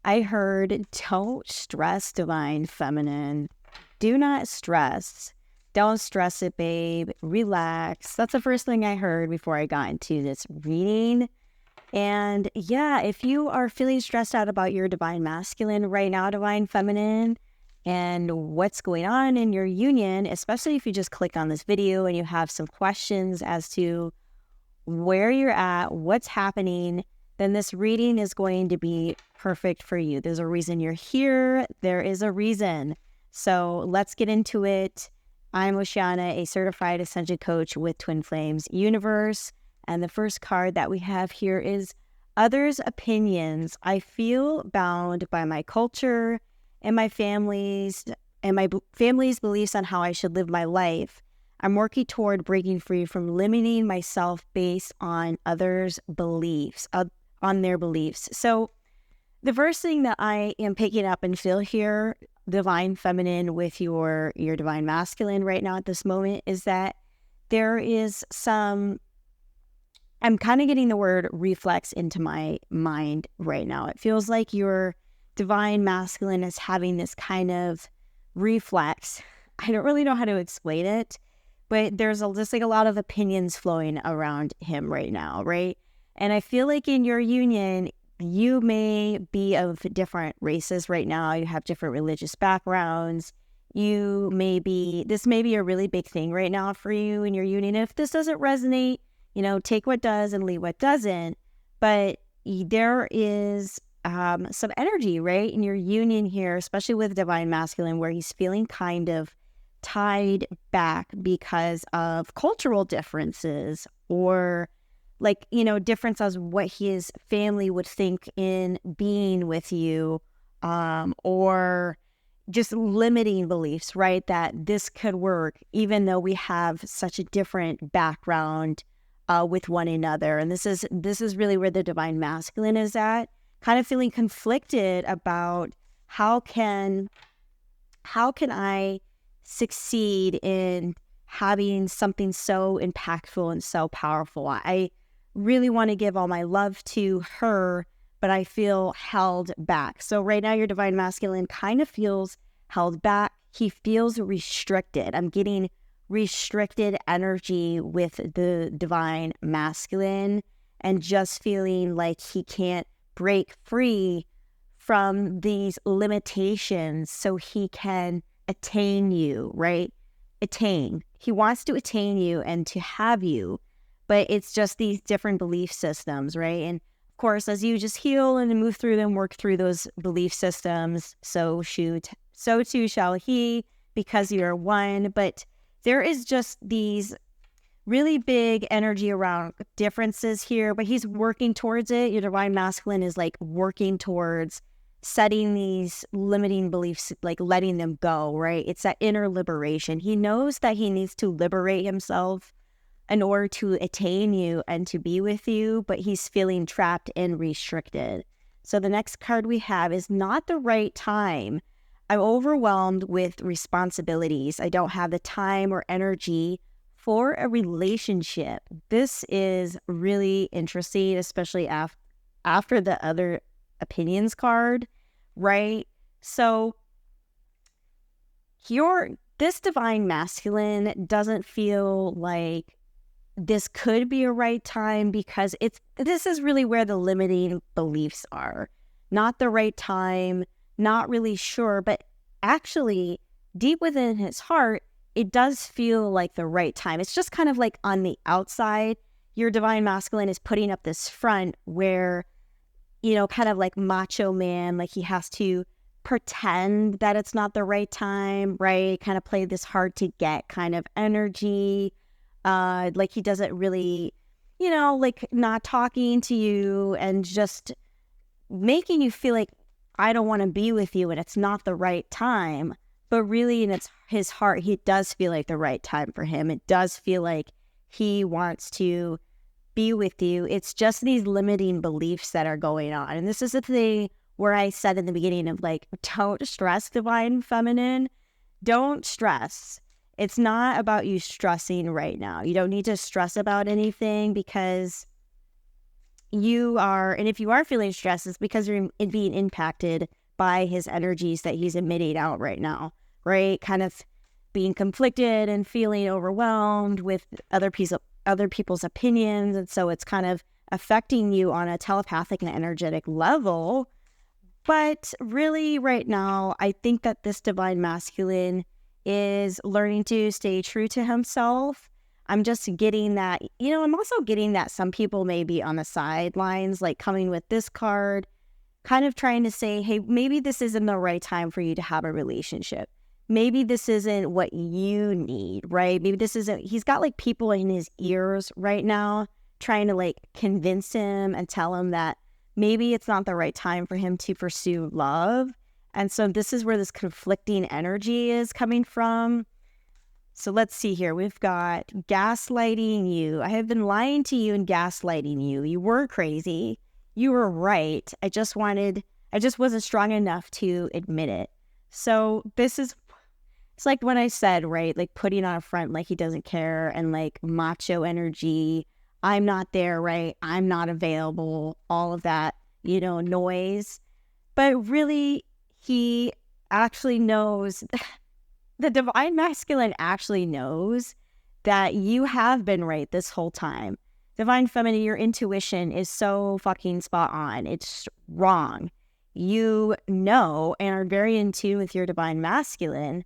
I heard, don't stress, divine feminine. Do not stress. Don't stress it, babe. Relax. That's the first thing I heard before I got into this reading. And yeah, if you are feeling stressed out about your divine masculine right now, divine feminine, and what's going on in your union, especially if you just click on this video and you have some questions as to where you're at, what's happening, then this reading is going to be perfect for you. There's a reason you're here. There is a reason. So let's get into it. I'm Oceana, a certified ascension coach with Twin Flames Universe. And the first card that we have here is Others' Opinions. I feel bound by my culture and my family's beliefs on how I should live my life. I'm working toward breaking free from limiting myself based on others' beliefs, on their beliefs. So the first thing that I am picking up and feel here, divine feminine with your divine masculine right now at this moment, is that there is some, I'm kind of getting the word reflex into my mind right now. It feels like your divine masculine is having this kind of reflex. I don't really know how to explain it, but there's just like a lot of opinions flowing around him right now, right? And I feel like in your union, you may be of different races right now. You have different religious backgrounds. This may be a really big thing right now for you in your union. If this doesn't resonate, take what does and leave what doesn't. But there is some energy, right, in your union here, especially with divine masculine, where he's feeling kind of tied back because of cultural differences or difference as what his family would think in being with you, or just limiting beliefs, right? That this could work, even though we have such a different background with one another. And this is really where the divine masculine is at, kind of feeling conflicted about how can I succeed in having something so impactful and so powerful. I really want to give all my love to her, but I feel held back. So right now your divine masculine kind of feels held back. He feels restricted. I'm getting restricted energy with the divine masculine and just feeling like he can't break free from these limitations so he can attain you, right? He wants to attain you and to have you, but it's just these different belief systems, right? And of course, as you just heal and move through them, work through those belief systems, so too shall he, because you are one. But there is just these really big energy around differences here, but he's working towards it. Your divine masculine is like working towards setting these limiting beliefs, like letting them go, right? It's that inner liberation. He knows that he needs to liberate himself in order to attain you and to be with you, but he's feeling trapped and restricted. So the next card we have is Not the Right Time. I'm overwhelmed with responsibilities. I don't have the time or energy for a relationship. This is really interesting, especially after the Other Opinions card, right? So this divine masculine doesn't feel like this could be a right time, because this is really where the limiting beliefs are. Not the right time, not really sure, but actually deep within his heart, it does feel like the right time. It's just kind of like on the outside, your divine masculine is putting up this front where, kind of like macho man, like he has to pretend that it's not the right time, right? Kind of play this hard to get kind of energy. Like he doesn't really, like not talking to you and just making you feel like, I don't want to be with you and it's not the right time. But really in his heart, he does feel like the right time for him. It does feel like he wants to be with you. It's just these limiting beliefs that are going on. And this is the thing where I said in the beginning of like, don't stress, divine feminine. Don't stress. It's not about you stressing right now. You don't need to stress about anything, because and if you are feeling stressed, it's because you're being impacted by his energies that he's emitting out right now, right? Kind of being conflicted and feeling overwhelmed with other people's opinions. And so it's kind of affecting you on a telepathic and energetic level. But really right now, I think that this divine masculine is learning to stay true to himself. I'm just getting that, I'm also getting that some people may be on the sidelines, like coming with this card, kind of trying to say, hey, maybe this isn't the right time for you to have a relationship. Maybe this isn't what you need, right? Maybe this isn't, he's got like people in his ears right now trying to like convince him and tell him that maybe it's not the right time for him to pursue love. And so this is where this conflicting energy is coming from. So let's see here. We've got gaslighting you. I have been lying to you and gaslighting you. You were crazy. You were right. I just wasn't strong enough to admit it. So it's like when I said, right, like putting on a front like he doesn't care and like macho energy. I'm not there, right? I'm not available. All of that, noise. But really, he actually knows, the divine masculine actually knows that you have been right this whole time. Divine feminine, your intuition is so fucking spot on. It's wrong. You know and are very in tune with your divine masculine,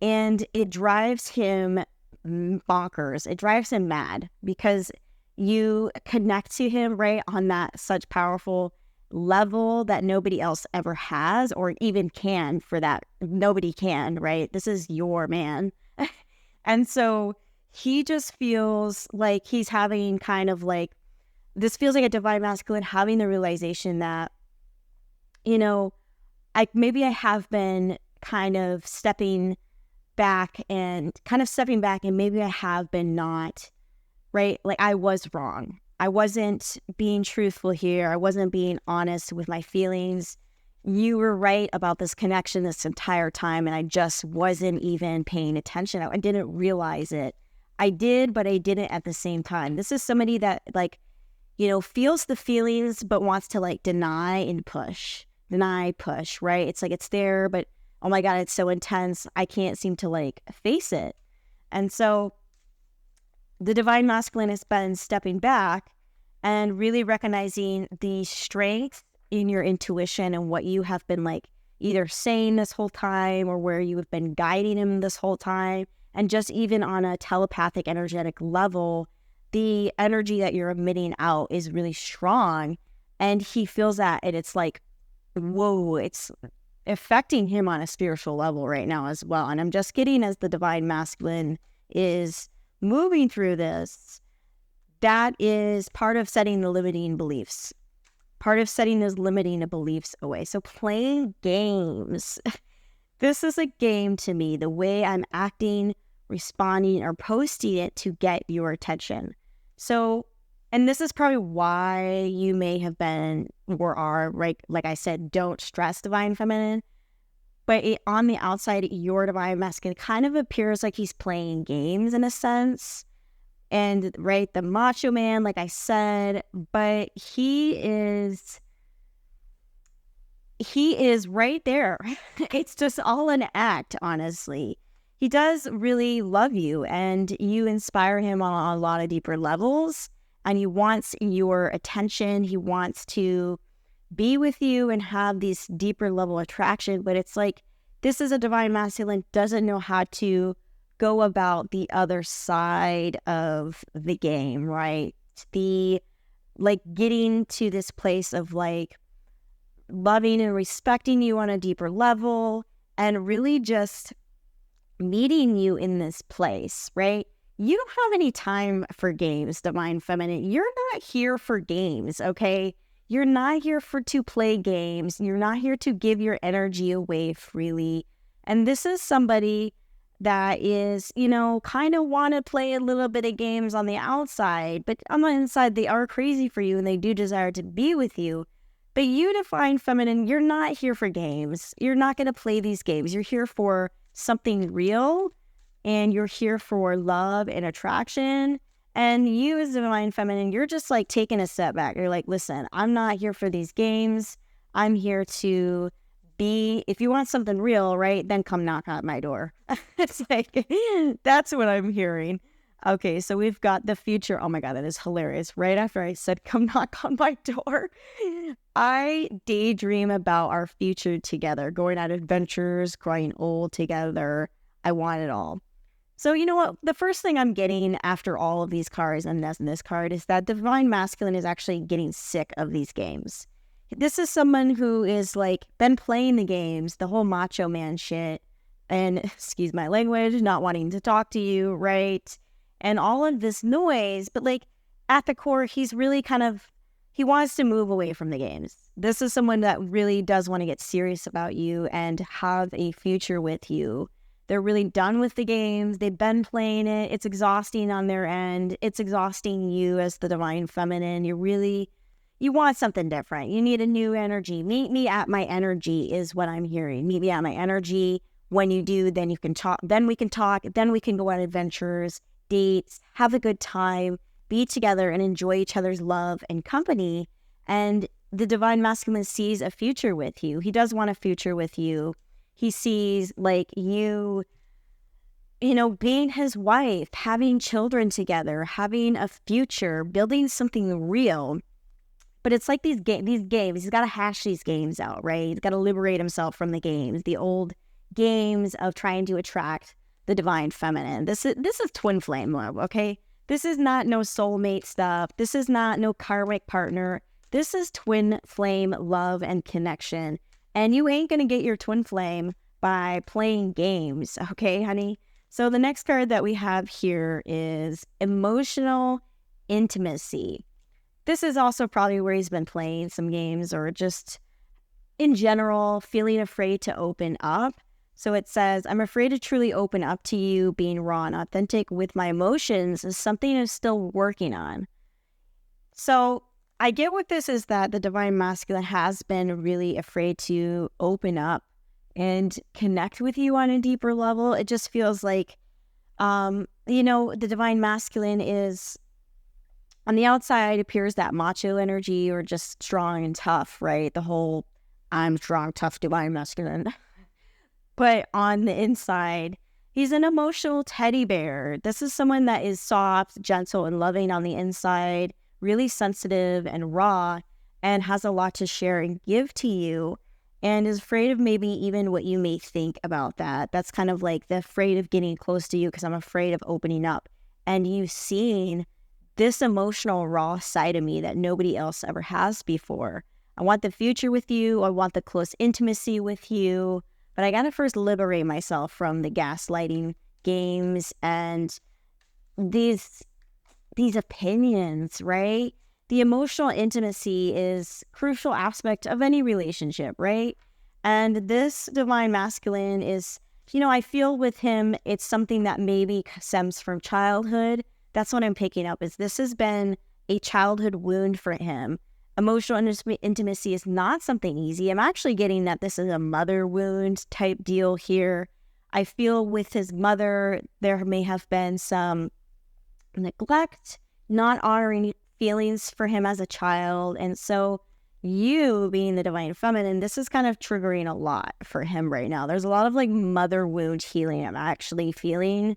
and it drives him bonkers. It drives him mad because you connect to him, right, on that such powerful level that nobody else ever has or even can for that. Nobody can, right? This is your man. And so he just feels like he's having kind of like, this feels like a divine masculine having the realization that, maybe I have been kind of stepping back and maybe I have been not, right? Like I was wrong. I wasn't being truthful here. I wasn't being honest with my feelings. You were right about this connection this entire time, and I just wasn't even paying attention. I didn't realize it. I did, but I didn't at the same time. This is somebody that feels the feelings, but wants to like deny, push, right? It's like it's there, but oh my God, it's so intense. I can't seem to like face it. And so the divine masculine has been stepping back and really recognizing the strength in your intuition and what you have been like either saying this whole time or where you have been guiding him this whole time. And just even on a telepathic energetic level, the energy that you're emitting out is really strong. And he feels that, and it's like, whoa, it's affecting him on a spiritual level right now as well. And I'm just getting, as the divine masculine is moving through this, that is part of setting the limiting beliefs, part of setting those limiting beliefs away. So playing games, this is a game to me, the way I'm acting, responding, or posting it to get your attention. So, and this is probably why you may have been or are, right, like I said, don't stress divine feminine. But on the outside, your divine masculine kind of appears like he's playing games in a sense. And, right, the macho man, like I said, but he is right there. It's just all an act, honestly. He does really love you, and you inspire him on a lot of deeper levels. And he wants your attention. He wants to be with you and have these deeper level attraction, but it's like this is a divine masculine doesn't know how to go about the other side of the game, right? The like getting to this place of like loving and respecting you on a deeper level and really just meeting you in this place, right? You don't have any time for games, divine feminine. You're not here for games, okay? You're not here to play games. You're not here to give your energy away freely. And this is somebody that is, kind of want to play a little bit of games on the outside, but on the inside, they are crazy for you and they do desire to be with you. But you, divine feminine, you're not here for games. You're not going to play these games. You're here for something real, and you're here for love and attraction. And you as the divine feminine, you're just like taking a step back. You're like, listen, I'm not here for these games. I'm here to be, if you want something real, right, then come knock on my door. It's like, that's what I'm hearing. Okay, so we've got the future. Oh my God, that is hilarious. Right after I said, come knock on my door, I daydream about our future together, going on adventures, growing old together. I want it all. So you know what? The first thing I'm getting after all of these cards and this card is that divine masculine is actually getting sick of these games. This is someone who is like been playing the games, the whole macho man shit, and excuse my language, not wanting to talk to you, right? And all of this noise, but like at the core, he's really he wants to move away from the games. This is someone that really does want to get serious about you and have a future with you. They're really done with the games. They've been playing it. It's exhausting on their end. It's exhausting you as the divine feminine. You want something different. You need a new energy. Meet me at my energy is what I'm hearing. Meet me at my energy. When you do, then you can talk. Then we can talk. Then we can go on adventures, dates, have a good time, be together and enjoy each other's love and company. And the divine masculine sees a future with you. He does want a future with you. He sees like you know, being his wife, having children together, having a future, building something real. But it's like these games, he's got to hash these games out, right? He's got to liberate himself from the games, the old games of trying to attract the divine feminine. This is twin flame love, okay? This is not no soulmate stuff. This is not no karmic partner. This is twin flame love and connection. And you ain't going to get your twin flame by playing games, okay, honey? So the next card that we have here is emotional intimacy. This is also probably where he's been playing some games or just in general feeling afraid to open up. So it says, I'm afraid to truly open up to you, being raw and authentic with my emotions is something I'm still working on. So I get what this is, that the divine masculine has been really afraid to open up and connect with you on a deeper level. It just feels like, you know, the divine masculine is, on the outside, appears that macho energy or just strong and tough, right? The whole I'm strong, tough, divine masculine. But on the inside, he's an emotional teddy bear. This is someone that is soft, gentle, and loving on the inside, really sensitive and raw, and has a lot to share and give to you, and is afraid of maybe even what you may think about that. That's kind of like the afraid of getting close to you because I'm afraid of opening up. And you seeing this emotional raw side of me that nobody else ever has before. I want the future with you. I want the close intimacy with you. But I gotta first liberate myself from the gaslighting games and these opinions, right? The emotional intimacy is a crucial aspect of any relationship, right? And this divine masculine is, you know, I feel with him, it's something that maybe stems from childhood. That's what I'm picking up, is this has been a childhood wound for him. Emotional intimacy is not something easy. I'm actually getting that this is a mother wound type deal here. I feel with his mother, there may have been some neglect, not honoring feelings for him as a child. And so you being the divine feminine, this is kind of triggering a lot for him right now. There's a lot of like mother wound healing I'm actually feeling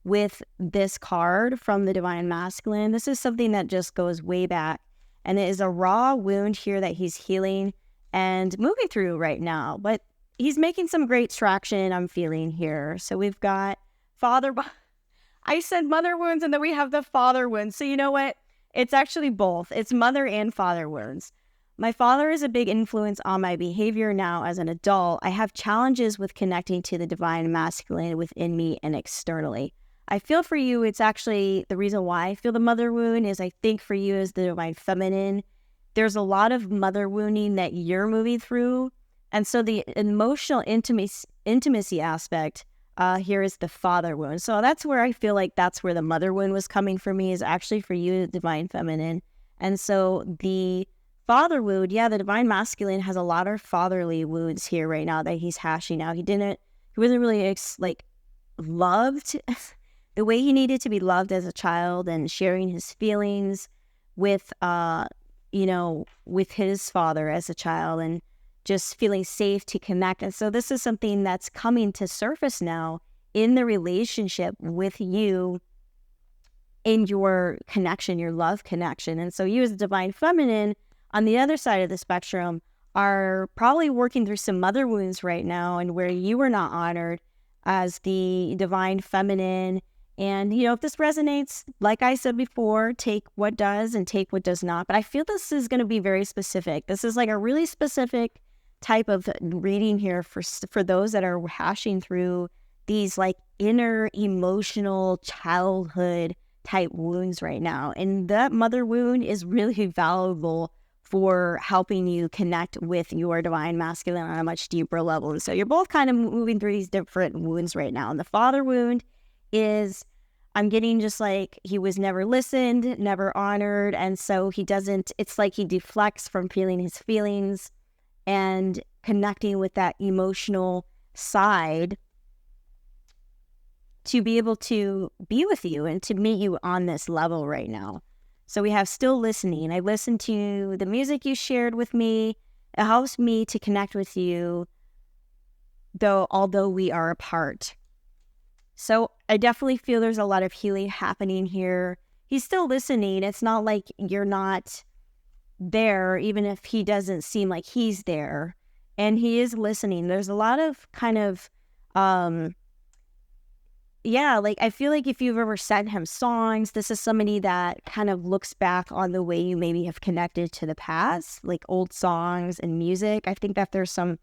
with this card from the divine masculine. This is something that just goes way back. And it is a raw wound here that he's healing and moving through right now. But he's making some great traction, I'm feeling here. So we've got I said mother wounds, and then we have the father wounds. So you know what? It's actually both. It's mother and father wounds. My father is a big influence on my behavior now as an adult. I have challenges with connecting to the divine masculine within me and externally. I feel for you, it's actually the reason why I feel the mother wound is I think for you as the divine feminine, there's a lot of mother wounding that you're moving through. And so the emotional intimacy aspect here is the father wound. So that's where I feel like that's where the mother wound was coming for me, is actually for you, the divine feminine. And so the father wound, yeah, the divine masculine has a lot of fatherly wounds here right now that he's hashing out. He wasn't really loved the way he needed to be loved as a child and sharing his feelings with, with his father as a child and just feeling safe to connect. And so this is something that's coming to surface now in the relationship with you, in your connection, your love connection. And so you as a divine feminine on the other side of the spectrum are probably working through some mother wounds right now, and where you were not honored as the divine feminine. And, if this resonates, like I said before, take what does and take what does not. But I feel this is going to be very specific. This is like a really specific type of reading here for those that are hashing through these like inner emotional childhood type wounds right now. And that mother wound is really valuable for helping you connect with your divine masculine on a much deeper level. And so you're both kind of moving through these different wounds right now. And the father wound is, I'm getting just like he was never listened, never honored. And so it's like he deflects from feeling his feelings and connecting with that emotional side to be able to be with you and to meet you on this level right now. So we have still listening. I listened to the music you shared with me. It helps me to connect with you, although we are apart. So I definitely feel there's a lot of healing happening here. He's still listening. It's not like you're not there, even if he doesn't seem like he's there. And he is listening. There's a lot of kind of, I feel like if you've ever sent him songs, this is somebody that kind of looks back on the way you maybe have connected to the past, like old songs and music. I think that there's some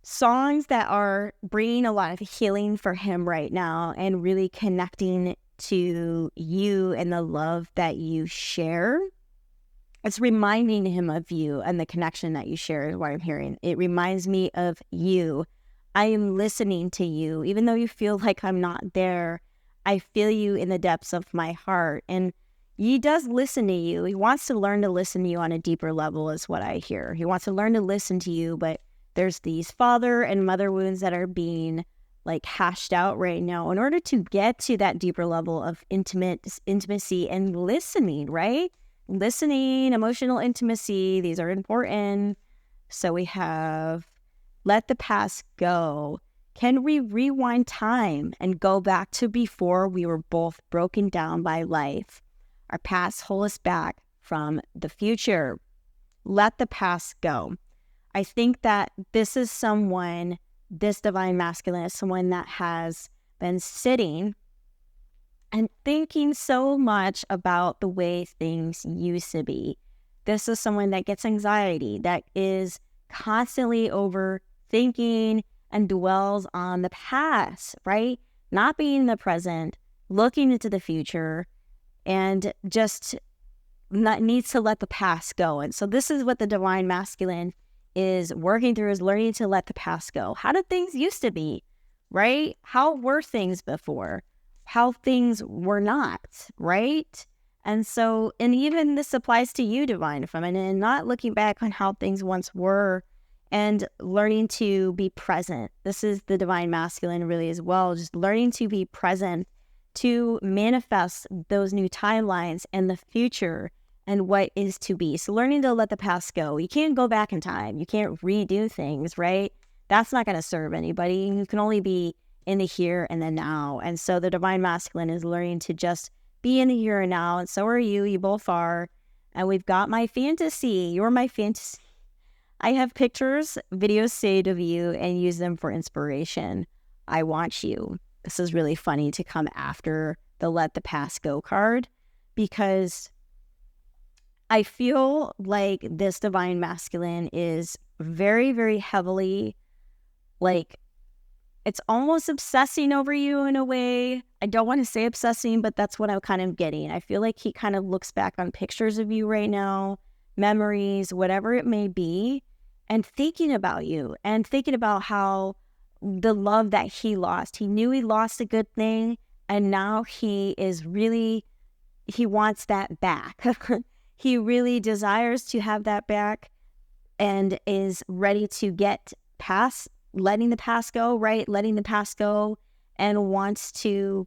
songs that are bringing a lot of healing for him right now and really connecting to you and the love that you share. It's reminding him of you and the connection that you share is what I'm hearing. It reminds me of you. I am listening to you. Even though you feel like I'm not there, I feel you in the depths of my heart. And he does listen to you. He wants to learn to listen to you on a deeper level is what I hear. He wants to learn to listen to you, but there's these father and mother wounds that are being like hashed out right now in order to get to that deeper level of intimacy and listening, right? Listening, emotional intimacy, these are important. So we have let the past go. Can we rewind time and go back to before we were both broken down by life? Our past hold us back from the future. Let the past go. I think that this divine masculine is someone that has been sitting and thinking so much about the way things used to be. This is someone that gets anxiety, that is constantly overthinking and dwells on the past, right? Not being in the present, looking into the future, and just needs to let the past go. And so this is what the divine masculine is working through, is learning to let the past go. How did things used to be, right? How were things before? How things were not, right? And so, and even this applies to you, divine feminine, not looking back on how things once were and learning to be present. This is the divine masculine really as well, just learning to be present to manifest those new timelines and the future and what is to be. So learning to let the past go. You can't go back in time. You can't redo things, right? That's not going to serve anybody. You can only be in the here and the now. And so the divine masculine is learning to just be in the here and now. And so are you. You both are. And we've got my fantasy. You're my fantasy. I have pictures, videos saved of you and use them for inspiration. I want you. This is really funny to come after the let the past go card, because I feel like this divine masculine is very, very heavily, like, it's almost obsessing over you in a way. I don't want to say obsessing, but that's what I'm kind of getting. I feel like he kind of looks back on pictures of you right now, memories, whatever it may be, and thinking about you and thinking about how the love that he lost. He knew he lost a good thing, and now he wants that back. He really desires to have that back and is ready to get past letting the past go, right? Letting the past go, and wants to,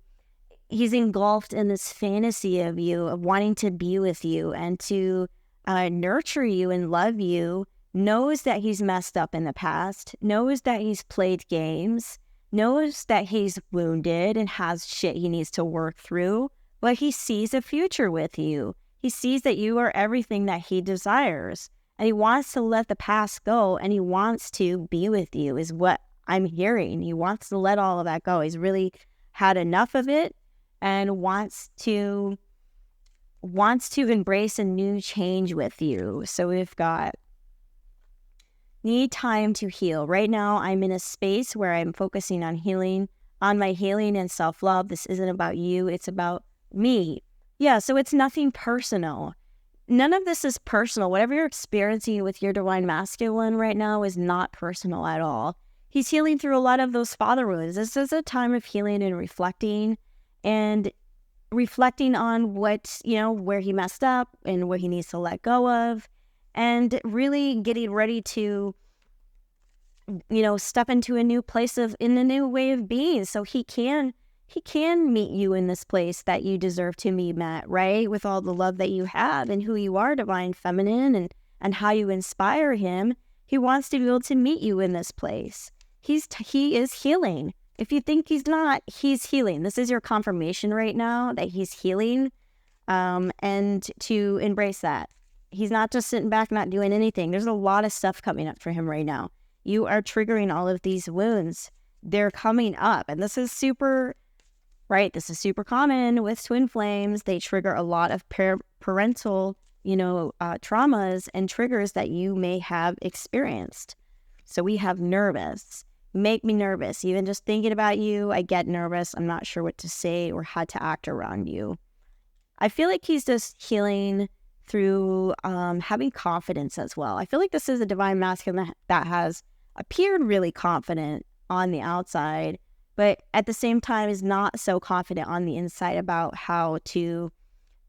he's engulfed in this fantasy of you, of wanting to be with you and to nurture you and love you, knows that he's messed up in the past, knows that he's played games, knows that he's wounded and has shit he needs to work through, but he sees a future with you. He sees that you are everything that he desires, and he wants to let the past go, and he wants to be with you, is what I'm hearing. He wants to let all of that go. He's really had enough of it and wants to embrace a new change with you. So we've got need time to heal. Right now, I'm in a space where I'm focusing on healing, on my healing and self-love. This isn't about you. It's about me. Yeah, so it's nothing personal. None of this is personal. Whatever you're experiencing with your divine masculine right now is not personal at all. He's healing through a lot of those father wounds. This is a time of healing and reflecting on what, where he messed up and what he needs to let go of, and really getting ready to, step into a new place in a new way of being. So he can meet you in this place that you deserve to be met, right? With all the love that you have and who you are, divine feminine, and how you inspire him. He wants to be able to meet you in this place. He is healing. If you think he's not, he's healing. This is your confirmation right now that he's healing, and to embrace that. He's not just sitting back, not doing anything. There's a lot of stuff coming up for him right now. You are triggering all of these wounds. They're coming up, and this is super, right? This is super common with twin flames. They trigger a lot of parental, traumas and triggers that you may have experienced. So we have nervous. Make me nervous. Even just thinking about you, I get nervous. I'm not sure what to say or how to act around you. I feel like he's just healing through having confidence as well. I feel like this is a divine masculine that has appeared really confident on the outside, but at the same time is not so confident on the inside about how to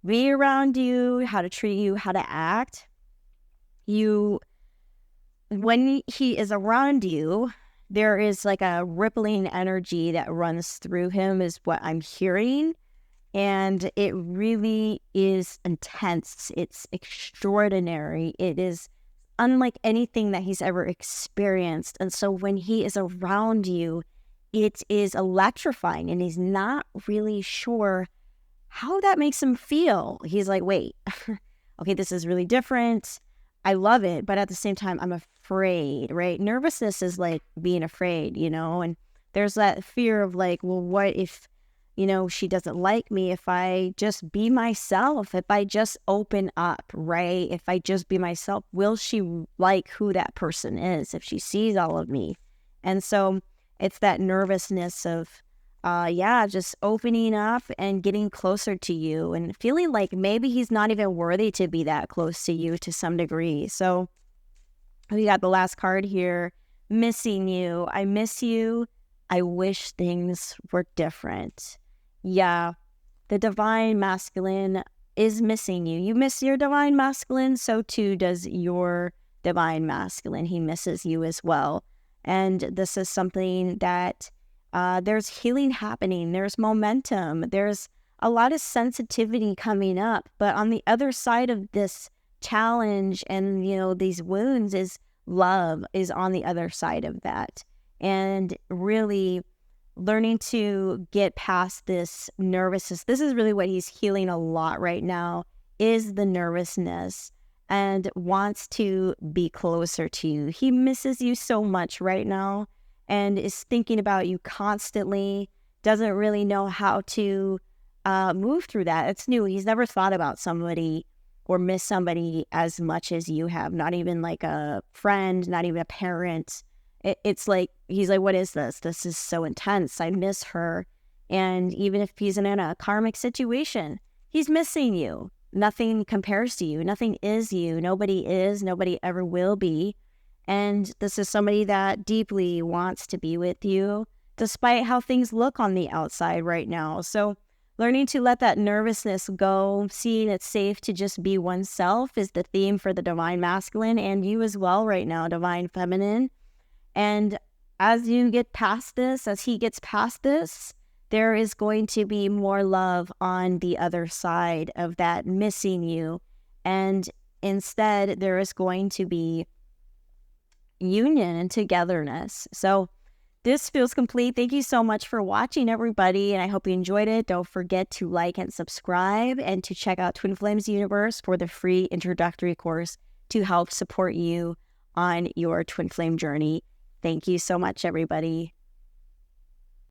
be around you, how to treat you, how to act. When he is around you, there is like a rippling energy that runs through him, is what I'm hearing. And it really is intense. It's extraordinary. It is unlike anything that he's ever experienced. And so when he is around you, it is electrifying, and he's not really sure how that makes him feel. He's like, wait, okay, this is really different. I love it, but at the same time, I'm afraid, right? Nervousness is like being afraid, and there's that fear of like, well, what if, she doesn't like me if I just be myself, if I just open up, right? If I just be myself, will she like who that person is if she sees all of me? And so it's that nervousness of, just opening up and getting closer to you and feeling like maybe he's not even worthy to be that close to you to some degree. So we got the last card here, missing you. I miss you. I wish things were different. Yeah, the divine masculine is missing you. You miss your divine masculine, so too does your divine masculine. He misses you as well. And this is something that there's healing happening. There's momentum. There's a lot of sensitivity coming up. But on the other side of this challenge and, these wounds is love is on the other side of that. And really learning to get past this nervousness. This is really what he's healing a lot right now, is the nervousness, and wants to be closer to you. He misses you so much right now and is thinking about you constantly, doesn't really know how to move through that. It's new. He's never thought about somebody or miss somebody as much as you have, not even like a friend, not even a parent. It's like, he's like, what is this? This is so intense. I miss her. And even if he's in a karmic situation, he's missing you. Nothing compares to you. Nothing is you. Nobody is. Nobody ever will be. And this is somebody that deeply wants to be with you, despite how things look on the outside right now. So learning to let that nervousness go, seeing it's safe to just be oneself is the theme for the divine masculine and you as well right now, divine feminine. And as you get past this, as he gets past this, there is going to be more love on the other side of that missing you. And instead, there is going to be union and togetherness. So this feels complete. Thank you so much for watching, everybody, and I hope you enjoyed it. Don't forget to like and subscribe and to check out Twin Flames Universe for the free introductory course to help support you on your twin flame journey. Thank you so much, everybody.